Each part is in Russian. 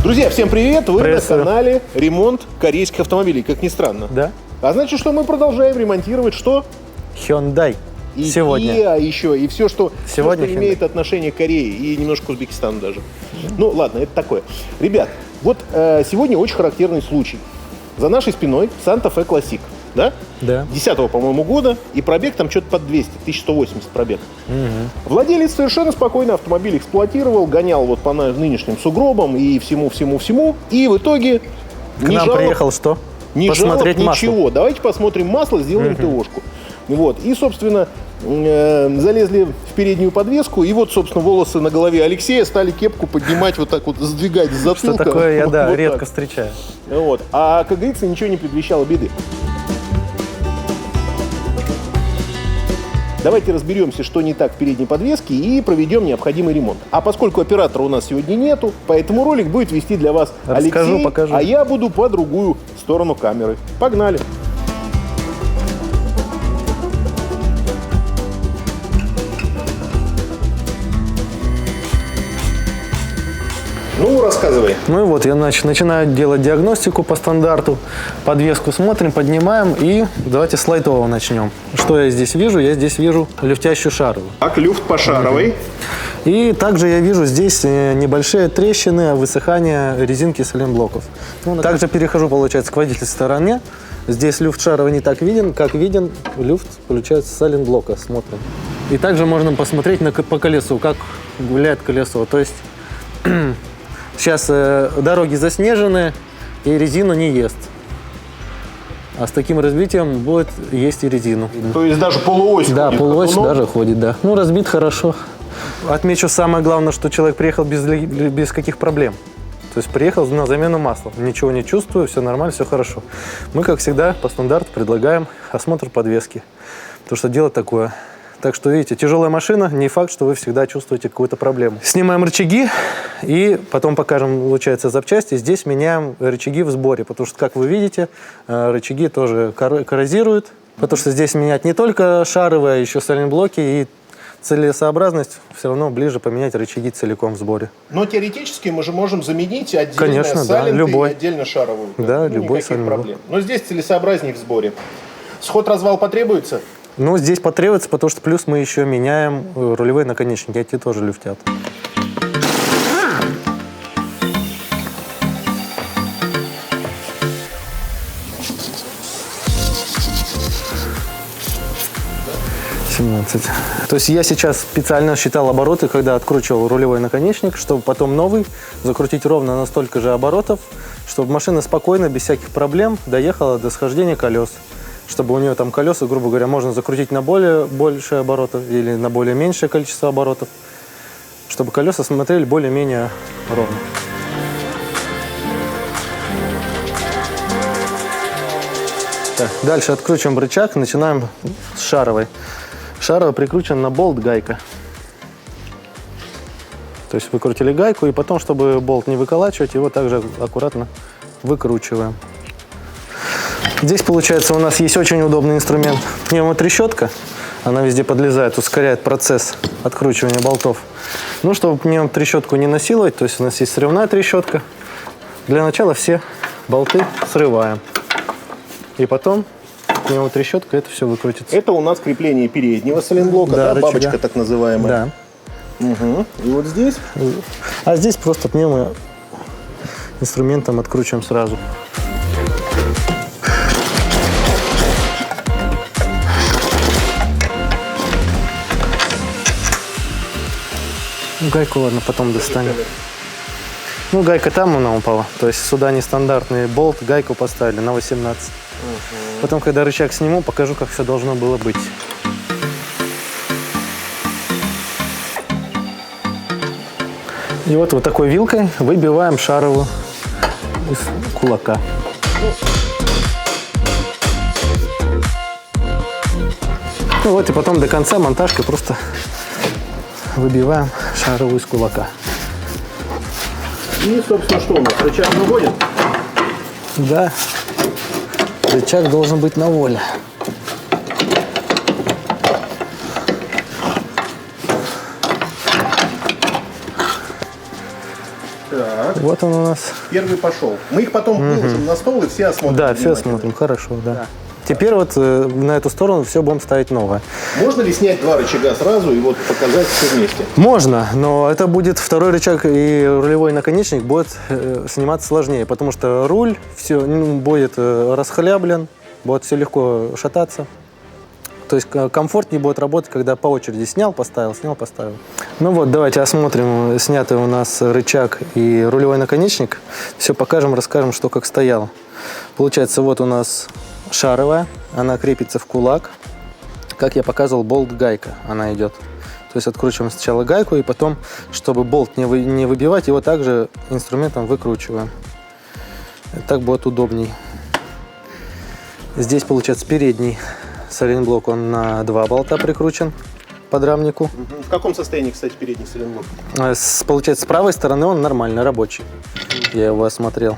Друзья, всем привет! Вы на Приветствую. канале «Ремонт корейских автомобилей», как ни странно. Да. А значит, что мы продолжаем ремонтировать что? Hyundai. И Сегодня. Kia еще, и все, что Сегодня что имеет отношение к Корее, и немножко к Узбекистану даже. Ну, ладно, это такое. Ребят, вот сегодня очень характерный случай. За нашей спиной Santa Fe Classic, да? Да. 10-го, по-моему, года, и пробег там что-то под 200, 1180 пробег. Владелец совершенно спокойно автомобиль эксплуатировал, гонял вот по нынешним сугробам и всему-всему-всему, и в итоге К нам приехал что? не Посмотреть жалоб, масло. ничего. Давайте посмотрим масло, сделаем ТОшку. Вот. И, собственно, залезли в переднюю подвеску, и вот, собственно, волосы на голове Алексея стали кепку поднимать, вот так вот сдвигать с затылка. Что такое я, да, Вот редко так. встречаю. Вот. А, как говорится, ничего не предвещало беды. Давайте разберемся, что не так в передней подвеске, и проведем необходимый ремонт. А поскольку оператора у нас сегодня нету, поэтому ролик будет вести для вас Расскажу, Алексей, покажу. а я буду по другую сторону камеры. Погнали! Ну, рассказывай. Ну и вот, я начинаю делать диагностику по стандарту. Подвеску смотрим, поднимаем, и давайте с лайтового начнем. Что я здесь вижу? Я здесь вижу люфтящую шаровую. Так, люфт по шаровой. И также я вижу здесь небольшие трещины, высыхание резинки сайлентблоков. Также перехожу, получается, к водительской стороне. Здесь люфт шаровый не так виден, как виден люфт, получается, сайлентблока. Смотрим. И также можно посмотреть по колесу, как гуляет колесо. То есть сейчас дороги заснежены, и резину не ест. А с таким разбитием будет есть и резину. То есть даже полуось Да, ходит, полуось ходуном. даже ходит, да. Ну, разбит хорошо. Отмечу самое главное, что человек приехал без каких проблем. То есть приехал на замену масла. Ничего не чувствую, все нормально, все хорошо. Мы, как всегда, по стандарту предлагаем осмотр подвески. Потому что дело такое. Так что, видите, тяжелая машина, не факт, что вы всегда чувствуете какую-то проблему. Снимаем рычаги и потом покажем, получается, запчасти. Здесь меняем рычаги в сборе, потому что, как вы видите, рычаги тоже коррозируют. Потому что здесь менять не только шаровые, а еще сайлентблоки, и целесообразность все равно ближе поменять рычаги целиком в сборе. Но теоретически мы же можем заменить отдельно Конечно, да, сайленты любой. и отдельно шаровую. Да, Ну, любой никаких сайлентблок. проблем. Но здесь целесообразнее в сборе. Сход-развал потребуется? Ну, здесь потребуется, потому что плюс мы еще меняем рулевые наконечники, эти тоже люфтят. То есть я сейчас специально считал обороты, когда откручивал рулевой наконечник, чтобы потом новый закрутить ровно на столько же оборотов, чтобы машина спокойно, без всяких проблем доехала до схождения колес. Чтобы у нее там колеса, грубо говоря, можно закрутить на более большие обороты или на более меньшее количество оборотов, чтобы колеса смотрели более-менее ровно. Так, дальше откручиваем рычаг, начинаем с шаровой. Шаровая прикручена на болт гайка. То есть выкрутили гайку, и потом, чтобы болт не выколачивать, его также аккуратно выкручиваем. Здесь, получается, у нас есть очень удобный инструмент. Пневмотрещотка. Она везде подлезает, ускоряет процесс откручивания болтов. Ну, чтобы пневмотрещотку не насиловать, то есть у нас есть срывная трещотка. Для начала все болты срываем. И потом пневмотрещоткой это все выкрутится. Это у нас крепление переднего сайлентблока, Да, да, рычага. бабочка так называемая. Да. Угу. И вот здесь А здесь просто инструментом откручиваем сразу. Ну, гайку, ладно, потом достанем. Ну, гайка там она упала. То есть сюда нестандартный болт, гайку поставили на 18. Потом, когда рычаг сниму, покажу, как все должно было быть. И вот такой вилкой выбиваем шаровую из кулака. Ну вот, и потом до конца монтажкой просто выбиваем шаровую из кулака. и, собственно, что у нас? Рычаг выводит? Да, рычаг должен быть на воле. Так, Вот он у нас. первый пошел. Мы их потом выложим на стол и все осмотрим. Да, все внимательно. смотрим, хорошо, да. Теперь вот на эту сторону все будем ставить новое. Можно ли снять два рычага сразу и вот показать все вместе? Можно, но это будет второй рычаг и рулевой наконечник будет сниматься сложнее, потому что руль все будет расхляблен, будет все легко шататься. То есть комфортнее будет работать, когда по очереди снял, поставил, снял, поставил. Ну вот, давайте осмотрим снятый у нас рычаг и рулевой наконечник. Все покажем, расскажем, что как стояло. Получается, вот у нас шаровая, она крепится в кулак. Как я показывал, болт-гайка она идет. То есть откручиваем сначала гайку, и потом, чтобы болт не выбивать, его также инструментом выкручиваем. Так будет удобней. Здесь, получается, передний сайлентблок, он на 2 болта прикручен к подрамнику. В каком состоянии, кстати, передний сайлентблок? Получается, с правой стороны он нормально рабочий. Я его осмотрел.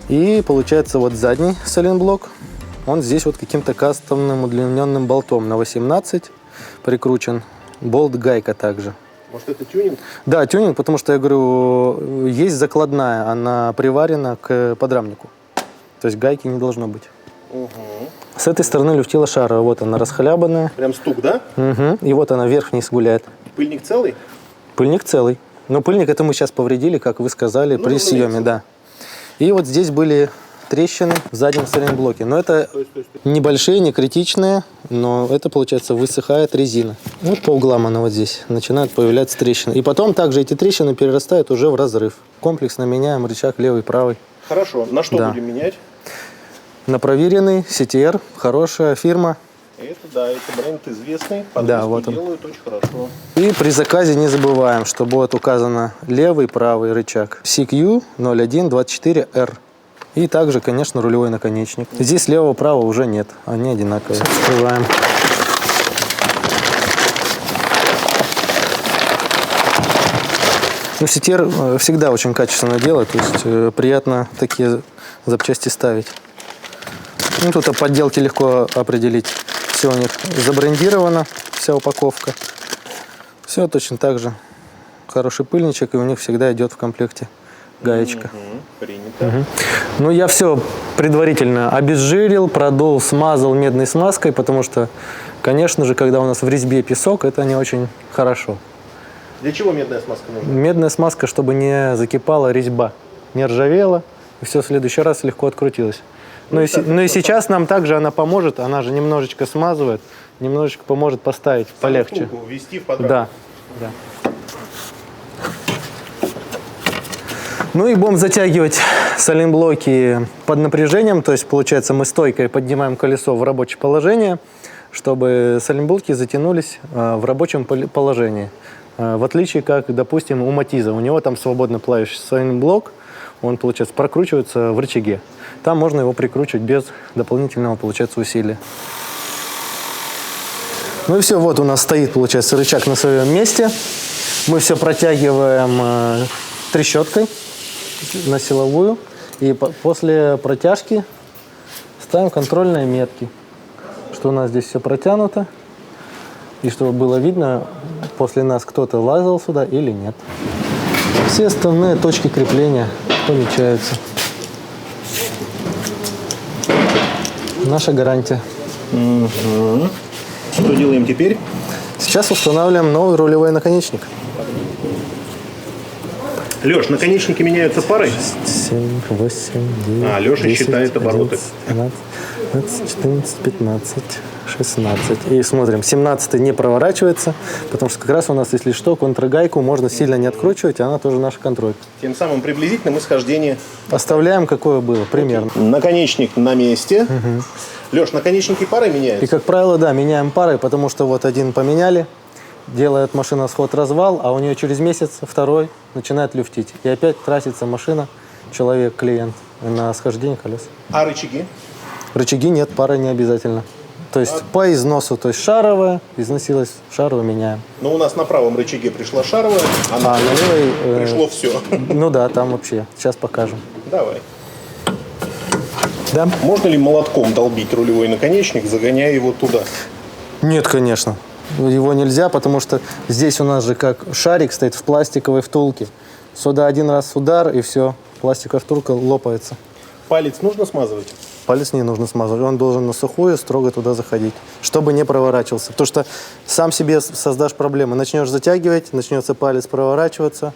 И получается, вот задний сайлентблок, он здесь вот каким-то кастомным удлиненным болтом на 18 прикручен. Болт-гайка также. Может, это тюнинг? Да, тюнинг, потому что, я говорю, есть закладная, она приварена к подрамнику. То есть гайки не должно быть. Угу. С этой стороны люфтила шара, вот она расхлябанная. Прям стук, да? Угу. И вот она вверх-вниз гуляет. Пыльник целый? Пыльник целый. Но пыльник это мы сейчас повредили, как вы сказали, при съеме, да. И вот здесь были трещины в заднем сайлентблоке. Но это небольшие, не критичные, но это, получается, высыхает резина. Вот по углам она вот здесь начинает появляться трещины. И потом также эти трещины перерастают уже в разрыв. Комплексно меняем рычаг левый, правый. Хорошо. На что Да. будем менять? На проверенный CTR, хорошая фирма. Это, да, это бренд известный. Да, вот он. Делают очень хорошо. И при заказе не забываем, что будет указано левый, правый рычаг. CQ0124R. И также, конечно, рулевой наконечник. Здесь левого-правого уже нет, они одинаковые. Открываем. Ну, CTR всегда очень качественно делает, то есть приятно такие запчасти ставить. Ну, тут о подделке легко определить. Все у них забрендировано, вся упаковка. Все точно так же. Хороший пыльничек, и у них всегда идет в комплекте гаечка. Принято. Ну, я все предварительно обезжирил, продул, смазал медной смазкой, потому что, конечно же, когда у нас в резьбе песок, это не очень хорошо. Для чего медная смазка нужна? Медная смазка, чтобы не закипала резьба, не ржавела, и все в следующий раз легко открутилось. Ну и сейчас нам также она поможет, она же немножечко смазывает, немножечко поможет поставить полегче. Ввести в подрамник. Да, да. Ну и будем затягивать сайлентблоки под напряжением, то есть, получается, мы стойкой поднимаем колесо в рабочее положение, чтобы сайлентблоки затянулись в рабочем положении. В отличие, как, допустим, у Матиза, у него там свободно плавающий сайлентблок, он, получается, прокручивается в рычаге. Там можно его прикручивать без дополнительного, получается, усилия. Ну и все, вот у нас стоит, получается, рычаг на своем месте. Мы все протягиваем трещоткой на силовую. И после протяжки ставим контрольные метки, что у нас здесь все протянуто. И чтобы было видно, после нас кто-то лазил сюда или нет. Все остальные точки крепления помечаются. Наша гарантия. Что делаем теперь? Сейчас устанавливаем новый рулевой наконечник. Леш, наконечники меняются парой? 7, 8, 9, Леша 10, считает обороты. 11, 12, 14, 15, 16. И смотрим, 17 не проворачивается, потому что как раз у нас, если что, контргайку можно сильно не откручивать, она тоже наш контроль. Тем самым приблизительно мы схождение. Оставляем, какое было, примерно. Наконечник на месте. Леш, наконечники парой И, меняются? как правило, да, меняем парой, потому что вот один поменяли, делает машина сход-развал, а у нее через месяц второй начинает люфтить. И опять тратится машина, человек, клиент, на схождение колес. А рычаги? Рычаги нет, пара не обязательно. То есть по износу, то есть шаровая, износилась, шаровую меняем. Но у нас на правом рычаге пришла шаровая, а на А на левой... пришло все. Ну да, там вообще. Сейчас покажем. Давай. Да? Можно ли молотком долбить рулевой наконечник, загоняя его туда? Нет, конечно. Его нельзя, потому что здесь у нас же как шарик стоит в пластиковой втулке. Сюда один раз удар, и все, пластиковая втулка лопается. Палец нужно смазывать? Палец не нужно смазывать, он должен на сухую строго туда заходить, чтобы не проворачивался. Потому что сам себе создашь проблемы. Начнешь затягивать, начнется палец проворачиваться.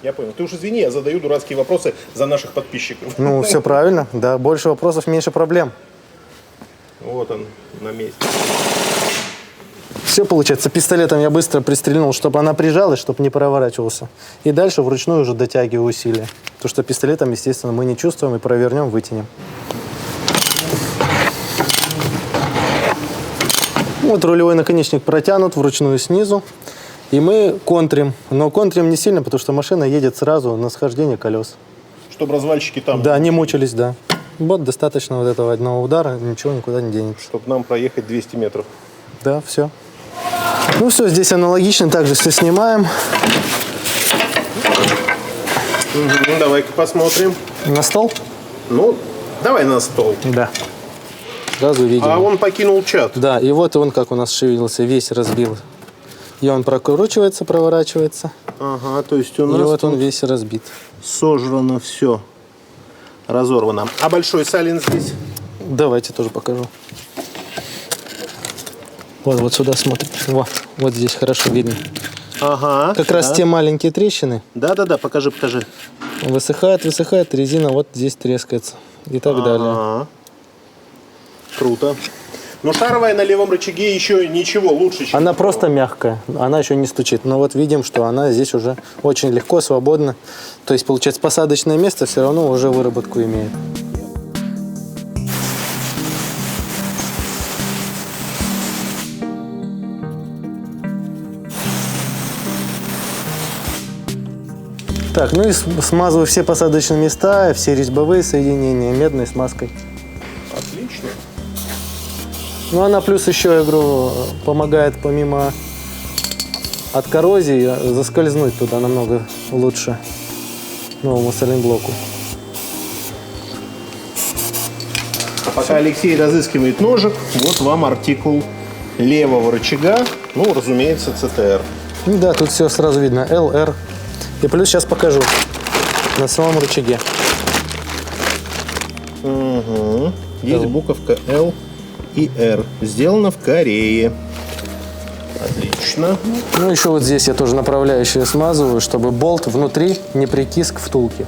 Я понял. Ты уж извини, я задаю дурацкие вопросы за наших подписчиков. Ну, все правильно, да. Больше вопросов, меньше проблем. Вот он на месте. Все получается. Пистолетом я быстро пристрельнул, чтобы она прижалась, чтобы не проворачивался. И дальше вручную уже дотягиваю усилия. Потому что пистолетом, естественно, мы не чувствуем и провернем, вытянем. Вот рулевой наконечник протянут вручную снизу. И мы контрим. Но контрим не сильно, потому что машина едет сразу на схождение колес. Чтобы развальщики там... Да, не мучились, да. Вот достаточно вот этого одного удара, ничего никуда не денется. Чтобы нам проехать 200 метров. Да, все. Ну все, здесь аналогично, также все снимаем. Ну, давай-ка посмотрим. На стол? Ну, давай на стол. Да. Сразу видим. А он покинул чат. Да, и вот он как у нас шевелился, весь разбил. И он прокручивается, проворачивается. Ага, то есть у И нас вот он весь разбит. сожрано все. Разорвано. А большой салин здесь? Давайте тоже покажу. Вот сюда смотрим. Вот здесь хорошо видно. Ага. Как раз те маленькие трещины. Да-да-да, покажи. Высыхает, резина вот здесь трескается. И так далее. Ага. Круто. Но шаровая на левом рычаге еще ничего лучше, чем... Она просто мягкая, она еще не стучит. Но вот видим, что она здесь уже очень легко, свободно. То есть, получается, посадочное место все равно уже выработку имеет. Так, ну и смазываю все посадочные места, все резьбовые соединения медной смазкой. Отлично. Ну, она плюс еще, я говорю, помогает помимо от коррозии заскользнуть туда намного лучше новому сайлентблоку. А пока Алексей разыскивает ножик, вот вам артикул левого рычага, ну, разумеется, CTR. Ну да, тут все сразу видно, LR. И плюс сейчас покажу на самом рычаге. Угу. Есть буковка L и R. Сделано в Корее. Отлично. Ну, еще вот здесь я тоже направляющие смазываю, чтобы болт внутри не прикис к втулке.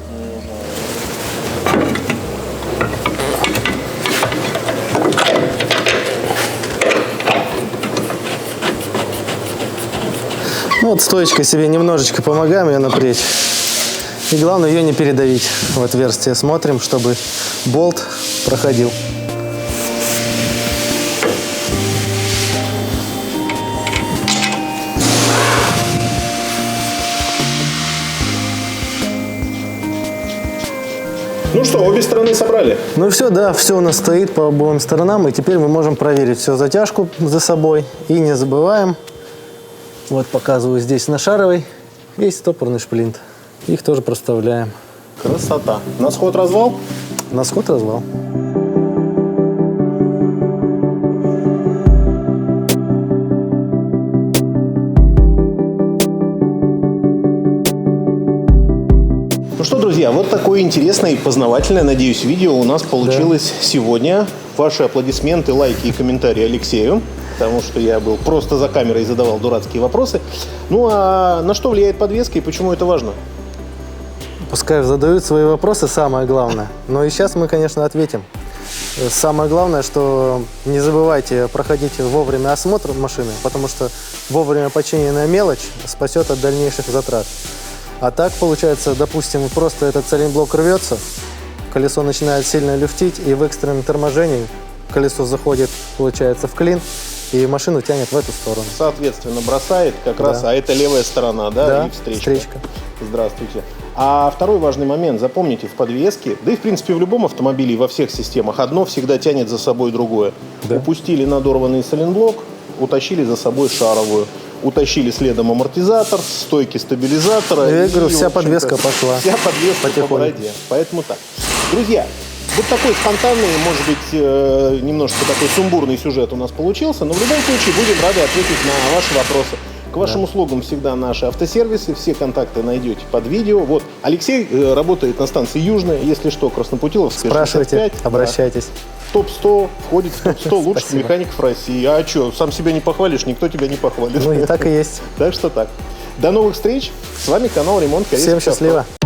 Ну, вот стоечкой себе немножечко помогаем ее напрячь. И главное ее не передавить в отверстие. Смотрим, чтобы болт проходил. Ну что, обе стороны собрали? Ну все, да, все у нас стоит по обоим сторонам. И теперь мы можем проверить всю затяжку за собой. И не забываем, вот показываю здесь на шаровой, есть стопорный шплинт. Их тоже проставляем. Красота. На сход развал? На сход развал. Ну что, друзья, вот такое интересное и познавательное, надеюсь, видео у нас получилось сегодня. Ваши аплодисменты, лайки и комментарии Алексею, потому что я был просто за камерой и задавал дурацкие вопросы. Ну а на что влияет подвеска и почему это важно? Пускай задают свои вопросы, самое главное. Но и сейчас мы, конечно, ответим. Самое главное, что не забывайте проходить вовремя осмотр машины, потому что вовремя починенная мелочь спасет от дальнейших затрат. А так, получается, допустим, просто этот сайлентблок рвется, колесо начинает сильно люфтить, и в экстренном торможении колесо заходит, получается, в клин, и машину тянет в эту сторону. Соответственно, бросает как раз, а это левая сторона, да? Да, И встречка. встречка. Здравствуйте. А второй важный момент, запомните, в подвеске, да и в принципе в любом автомобиле и во всех системах, одно всегда тянет за собой другое. Да. Упустили надорванный сайлентблок, утащили за собой шаровую. Утащили следом амортизатор, стойки стабилизатора. Я говорю, и, вся в общем-то, подвеска пошла. Вся подвеска по бороде. Поэтому так. Друзья, вот такой спонтанный, может быть, немножко такой сумбурный сюжет у нас получился, но в любом случае будем рады ответить на ваши вопросы. к вашим услугам всегда наши автосервисы, все контакты найдете под видео. Вот, Алексей работает на станции Южная, если что, Краснопутиловская, Спрашивайте, 65, обращайтесь. да. Топ-100, входит в топ-100 лучших механиков России. А что, сам себя не похвалишь, никто тебя не похвалит. Ну и так и есть. Так что так. До новых встреч. С вами канал Ремонт Корейских Всем счастливо. авто.